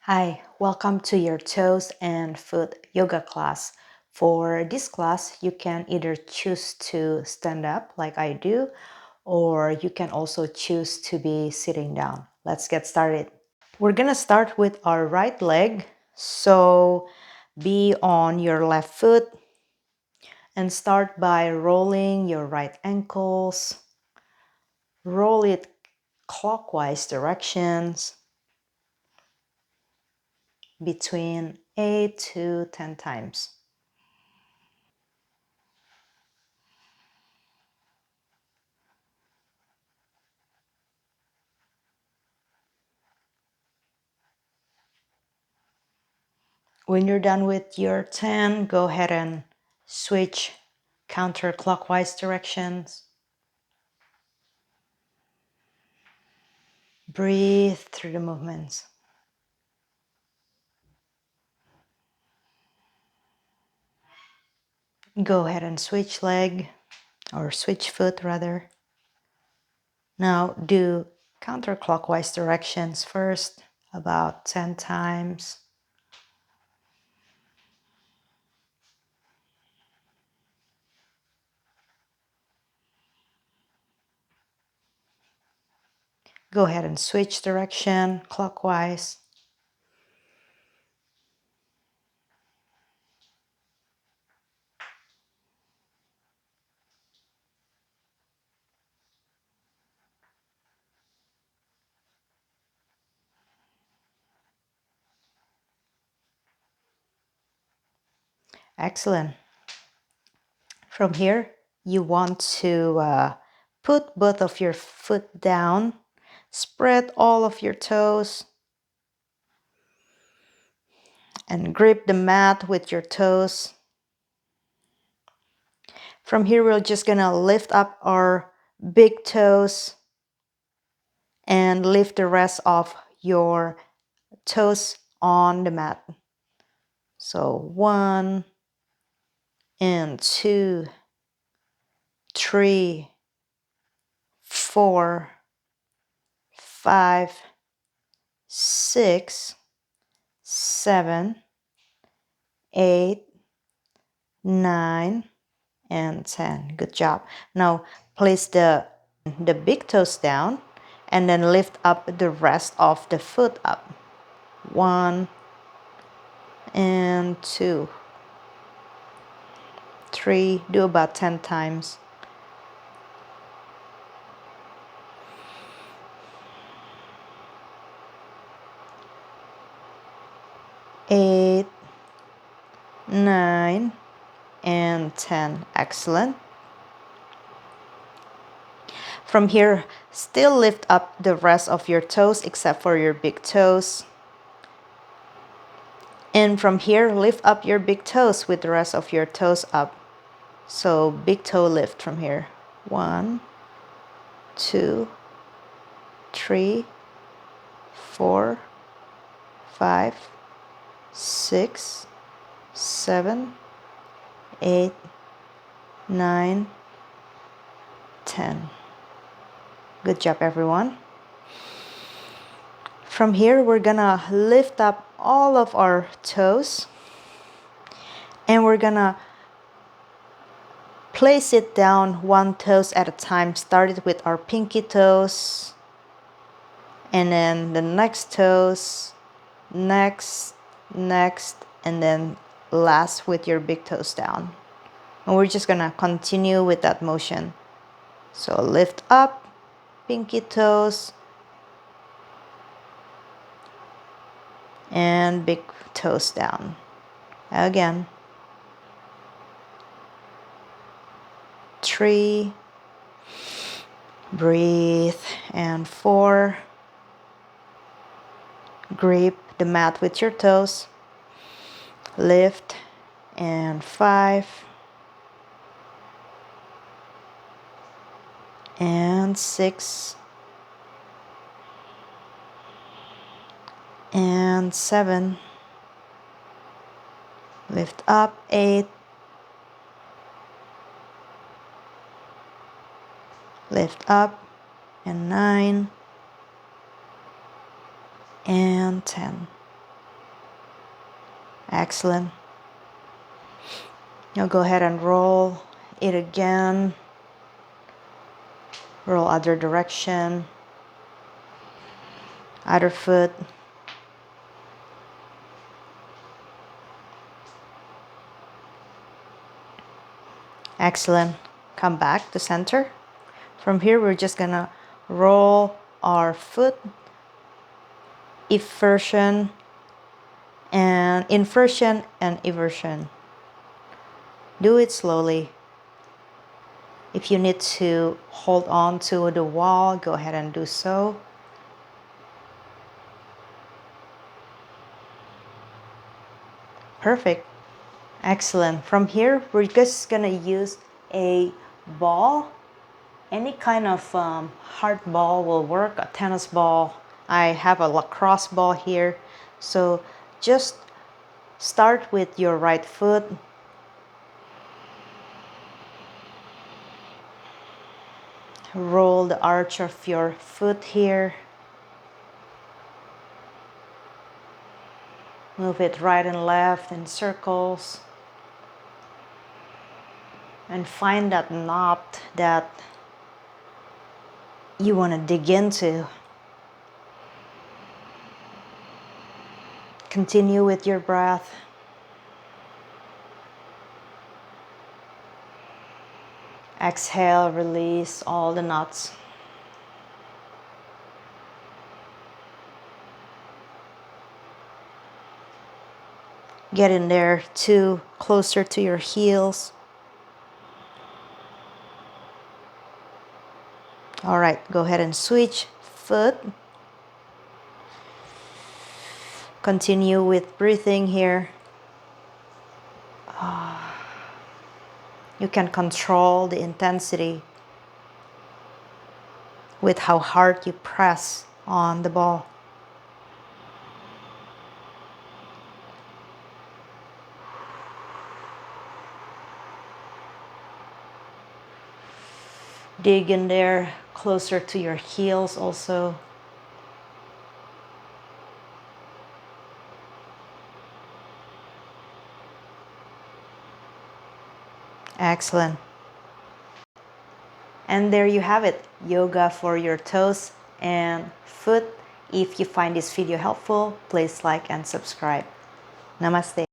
Hi, welcome to your toes and foot yoga class. For this class, you can either choose to stand up like I do, or you can also choose to be sitting down. Let's get started. We're gonna start with our right leg. So be on your left foot and start by rolling your right ankles. Roll it clockwise directions between 8 to 10 times. When you're done with your 10, go ahead and switch counterclockwise directions. Breathe through the movements. Go ahead and switch leg, or switch foot rather. Now do counterclockwise directions first, about 10 times. Go ahead and switch direction clockwise. Excellent. From here, you want to put both of your foot down, spread all of your toes, and grip the mat with your toes. From here, we're just gonna lift up our big toes and lift the rest of your toes on the mat. So 1 and 2, 3, 4, 5, 6, 7, 8, 9, and 10. Good job. Now place the big toes down and then lift up the rest of the foot up. 1 and 2, 3, do about 10 times. 8, 9, and 10. Excellent. From here, still lift up the rest of your toes except for your big toes. And from here, lift up your big toes with the rest of your toes up. So big toe lift from here. 1, 2, 3, 4, 5, 6, 7, 8, 9, 10. Good job, everyone. From here, we're gonna lift up all of our toes and we're gonna place it down one toes at a time. Started with our pinky toes and then the next toes, next, and then last with your big toes down. And we're just gonna continue with that motion. So lift up, pinky toes, and big toes down. Again. 3, breathe, and 4, grip the mat with your toes, lift, and 5, and 6, and 7, lift up, 8, lift up, and 9, and 10. Excellent. Now go ahead and roll it again. Roll other direction. Other foot. Excellent. Come back to center. From here, we're just gonna roll our foot, inversion and inversion. Do it slowly. If you need to hold on to the wall, go ahead and do so. Perfect. Excellent. From here, we're just gonna use a ball. Any kind of hard ball will work, a tennis ball. I have a lacrosse ball here. So just start with your right foot. Roll the arch of your foot here. Move it right and left in circles. And find that knot that you want to dig into. Continue with your breath. Exhale, release all the knots. Get in there closer to your heels. All right, go ahead and switch foot. Continue with breathing here. You can control the intensity with how hard you press on the ball. Dig in there closer to your heels also. Excellent. And there you have it, yoga for your toes and foot. If you find this video helpful, please like and subscribe. Namaste.